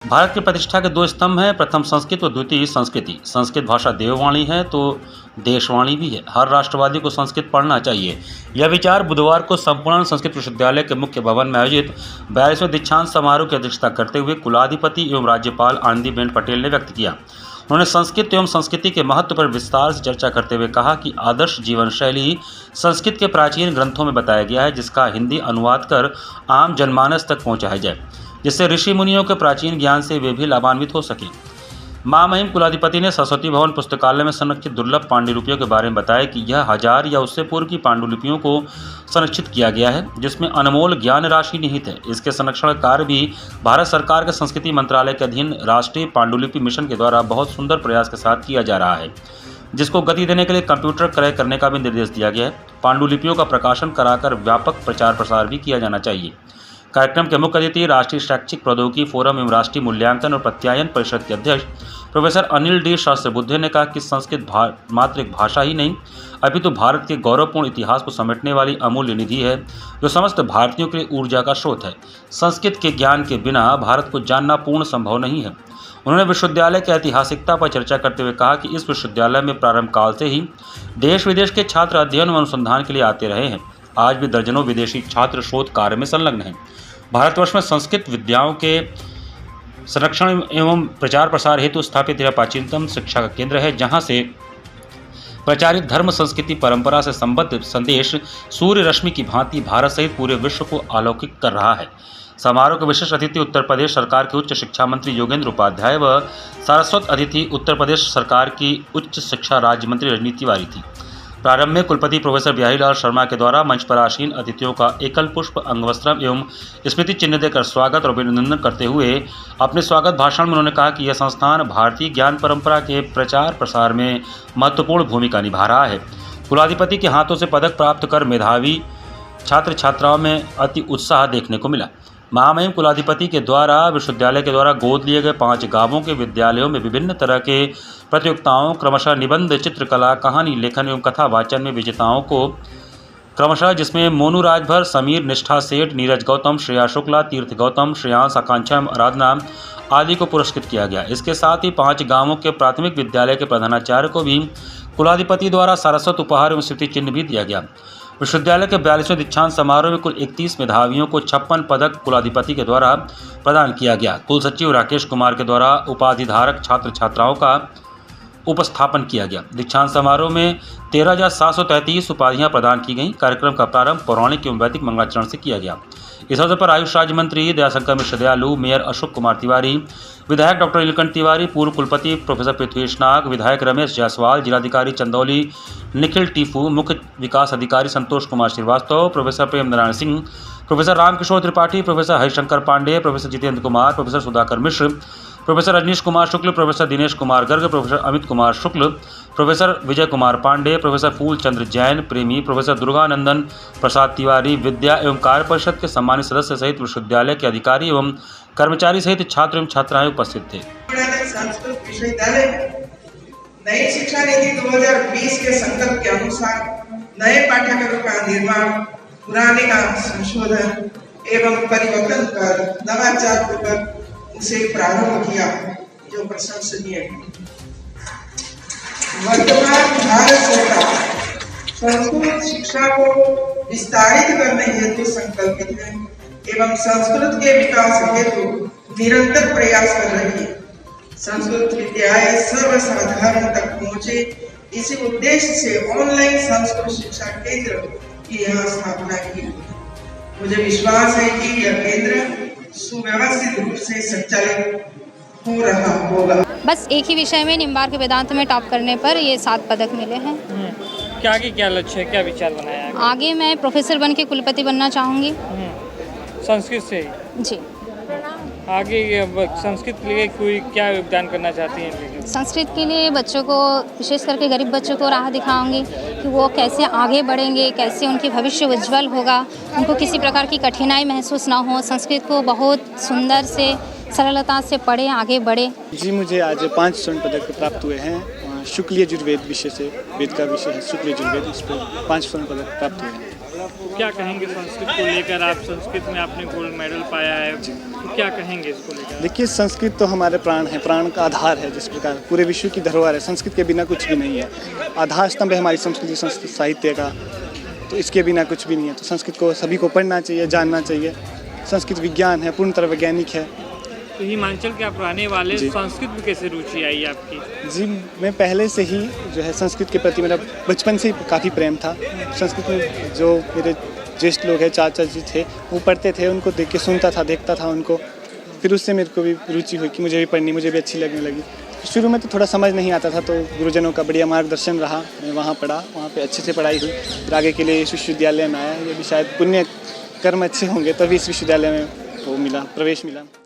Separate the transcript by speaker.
Speaker 1: भारत की प्रतिष्ठा के दो स्तंभ हैं, प्रथम संस्कृत व द्वितीय संस्कृति। संस्कृत भाषा देववाणी है तो देशवाणी भी है। हर राष्ट्रवादी को संस्कृत पढ़ना चाहिए। यह विचार बुधवार को संपूर्ण संस्कृत विश्वविद्यालय के मुख्य भवन में आयोजित 42वें दीक्षांत समारोह की अध्यक्षता करते हुए कुलाधिपति एवं राज्यपाल आनंदीबेन पटेल ने व्यक्त किया। उन्होंने संस्कृत एवं संस्कृति के महत्व पर विस्तार से चर्चा करते हुए कहा कि आदर्श जीवन शैली संस्कृत के प्राचीन ग्रंथों में बताया गया है, जिसका हिंदी अनुवाद कर आम जनमानस तक पहुँचाया जाए, जिससे ऋषि मुनियों के प्राचीन ज्ञान से वे भी लाभान्वित हो सकें। महामहिम कुलाधिपति ने सरस्वती भवन पुस्तकालय में संरक्षित दुर्लभ पांडुलिपियों के बारे में बताया कि यह 1000 या उससे पूर्व की पांडुलिपियों को संरक्षित किया गया है, जिसमें अनमोल ज्ञान राशि निहित है। इसके संरक्षण कार्य भी भारत सरकार के संस्कृति मंत्रालय के अधीन राष्ट्रीय पांडुलिपि मिशन के द्वारा बहुत सुंदर प्रयास के साथ किया जा रहा है, जिसको गति देने के लिए कंप्यूटर क्रय करने का भी निर्देश दिया गया है। पांडुलिपियों का प्रकाशन कराकर व्यापक प्रचार प्रसार भी किया जाना चाहिए। कार्यक्रम के मुख्य अतिथि राष्ट्रीय शैक्षिक प्रौद्योगिकी फोरम एवं राष्ट्रीय मूल्यांकन और प्रत्यायन परिषद के अध्यक्ष प्रोफेसर अनिल डी शास्त्रबुद्धे ने कहा कि संस्कृत मात्र एक भाषा ही नहीं, अपितु भारत के गौरवपूर्ण इतिहास को समेटने वाली अमूल्य निधि है, जो समस्त भारतीयों के लिए ऊर्जा का स्रोत है। संस्कृत के ज्ञान के बिना भारत को जानना पूर्ण संभव नहीं है। उन्होंने विश्वविद्यालय की ऐतिहासिकता पर चर्चा करते हुए कहा कि इस विश्वविद्यालय में प्रारंभ काल से ही देश विदेश के छात्र अध्ययन व अनुसंधान के लिए आते रहे हैं। आज भी दर्जनों विदेशी छात्र शोध कार्य में संलग्न हैं। भारतवर्ष में संस्कृत विद्याओं के संरक्षण एवं प्रचार प्रसार हेतु स्थापित यह प्राचीनतम शिक्षा का केंद्र है, जहां से प्रचारित धर्म, संस्कृति, परंपरा से संबद्ध संदेश सूर्य रश्मि की भांति भारत सहित पूरे विश्व को आलोकित कर रहा है। समारोह के विशिष्ट अतिथि उत्तर प्रदेश सरकार के उच्च शिक्षा मंत्री योगेंद्र उपाध्याय व सारस्वत अतिथि उत्तर प्रदेश सरकार की उच्च शिक्षा राज्य मंत्री रजनी तिवारी थी। प्रारंभ में कुलपति प्रोफेसर बिहारीलाल शर्मा के द्वारा मंच पर आसीन अतिथियों का एकल पुष्प, अंगवस्त्रम एवं स्मृति चिन्ह देकर स्वागत और अभिनंदन करते हुए अपने स्वागत भाषण में उन्होंने कहा कि यह संस्थान भारतीय ज्ञान परंपरा के प्रचार प्रसार में महत्वपूर्ण भूमिका निभा रहा है। कुलाधिपति के हाथों से पदक प्राप्त कर मेधावी छात्र छात्राओं में अति उत्साह देखने को मिला। महामहिम कुलाधिपति के द्वारा विश्वविद्यालय के द्वारा गोद लिए गए 5 गांवों के विद्यालयों में विभिन्न तरह के प्रतियोगिताओं, क्रमशः निबंध, चित्रकला, कहानी लेखन एवं कथा वाचन में विजेताओं को क्रमशः, जिसमें मोनू राजभर, समीर, निष्ठा सेठ, नीरज गौतम, श्रेया शुक्ला, तीर्थ गौतम, श्रेयांश, आकांक्षा आराधना आदि को पुरस्कृत किया गया। इसके साथ ही 5 गांवों के प्राथमिक विद्यालय के प्रधानाचार्य को भी कुलाधिपति द्वारा सारस्वत उपहार एवं स्मृति चिन्ह भी दिया गया। विश्वविद्यालय के 42वें दीक्षांत समारोह में कुल 31 मेधावियों को 56 पदक कुलाधिपति के द्वारा प्रदान किया गया। कुल सचिव राकेश कुमार के द्वारा उपाधिधारक छात्र छात्राओं का उपस्थापन किया गया। दीक्षांत समारोह में 13,733 उपाधियां प्रदान की गईं। कार्यक्रम का प्रारंभ पौराणिक एवं वैदिक मंगलाचरण से किया गया। इस अवसर पर आयुष राज्य मंत्री दयाशंकर मिश्र दयालु, मेयर अशोक कुमार तिवारी, विधायक डॉक्टर नीलकंठ तिवारी, पूर्व कुलपति प्रोफेसर पृथ्वीश नाग, विधायक रमेश जायसवाल, जिलाधिकारी चंदौली निखिल टीफू, मुख्य विकास अधिकारी Santosh Kumar Srivastava, professor Prem Narayan Singh, professor Ramkishore Tripathi, professor Harishankar Pandey, professor Jitendra Kumar, professor Sudhakar Mishra, professor Rajnish Kumar Shukla, professor Dinesh Kumar Garg, professor Amit Kumar Shukla, professor Vijay Kumar Pandey, professor Phoolchandra Jain Premi, professor दुर्गानंदन Prasad Tiwari, विद्या एवं कार्य परिषद के सम्मानित सदस्य सहित विश्वविद्यालय के अधिकारी एवं कर्मचारी सहित छात्र एवं छात्राएं उपस्थित थे।
Speaker 2: संस्कृत विश्वविद्यालय नई शिक्षा नीति 2020 के संकल्प के अनुसार नए पाठ्यक्रमों का निर्माण, पुराने का संशोधन एवं परिवर्तन कर नवाचार पूर्वक उसे प्रारंभ किया, जो प्रशंसनीय है। वर्तमान भारत सरकार संस्कृत शिक्षा को विस्तारित करने हेतु संकल्पित है एवं संस्कृत के विकास हेतु निरंतर प्रयास कर रही है। संस्कृत विद्यालय सर्वसाधारण तक पहुंचे, इसी उद्देश्य से ऑनलाइन संस्कृत शिक्षा केंद्र की यहाँ स्थापना की। मुझे विश्वास है कि यह केंद्र सुव्यवस्थित रूप से संचालित हो रहा होगा।
Speaker 3: बस एक ही विषय में निम्बार्क वेदांत में टॉप करने पर ये 7 पदक मिले हैं।
Speaker 4: क्या आगे क्या लक्ष्य है, क्या विचार बनाया है?
Speaker 3: आगे मैं प्रोफेसर बन के कुलपति बनना चाहूँगी।
Speaker 4: संस्कृत से
Speaker 3: जी।
Speaker 4: आगे संस्कृत के लिए कोई क्या योगदान करना चाहती हैं?
Speaker 3: संस्कृत के लिए बच्चों को, विशेष करके गरीब बच्चों को राह दिखाऊंगी कि वो कैसे आगे बढ़ेंगे, कैसे उनकी भविष्य उज्जवल होगा, उनको किसी प्रकार की कठिनाई महसूस ना हो, संस्कृत को बहुत सुंदर से सरलता से पढ़े, आगे बढ़े।
Speaker 5: जी, मुझे आज 5 स्वर्ण पदक प्राप्त हुए हैं। शुक्ल यजुर्वेद विषय से, वेद का विषय है शुक्ल यजुर्वेद, इस पर 5 स्वर्ण पदक प्राप्त हुए हैं।
Speaker 4: क्या कहेंगे संस्कृत को लेकर? आप संस्कृत में आपने गोल्ड मेडल पाया है।
Speaker 5: जी।
Speaker 4: तो क्या कहेंगे इसको लेकर?
Speaker 5: देखिए, संस्कृत तो हमारे प्राण है, प्राण का आधार है। जिस प्रकार पूरे विश्व की धरोहर है, संस्कृत के बिना कुछ भी नहीं है। आधार स्तंभ है हमारी संस्कृति, संस्कृत साहित्य का, तो इसके बिना कुछ भी नहीं है। तो संस्कृत को सभी को पढ़ना चाहिए, जानना चाहिए। संस्कृत विज्ञान है, पूर्ण तरह वैज्ञानिक है।
Speaker 4: तो हिमाचल के आप रहने वाले,
Speaker 5: जी।
Speaker 4: संस्कृत में कैसे रुचि आई आपकी?
Speaker 5: जी, मैं पहले से ही जो है संस्कृत के प्रति मेरा बचपन से ही काफ़ी प्रेम था। संस्कृत में जो मेरे ज्येष्ठ लोग हैं, चाचा जी थे, वो पढ़ते थे, उनको देख के सुनता था, देखता था उनको। फिर उससे मेरे को भी रुचि हुई कि मुझे भी पढ़नी, मुझे भी अच्छी लगने लगी। शुरू में तो थोड़ा समझ नहीं आता था, तो गुरुजनों का बढ़िया मार्गदर्शन रहा। मैं वहाँ पढ़ा, वहाँ पे अच्छे से पढ़ाई हुई। फिर आगे के लिए इस विश्वविद्यालय में आया। ये भी शायद पुण्य कर्म अच्छे होंगे तभी इस विश्वविद्यालय में वो मिला, प्रवेश मिला।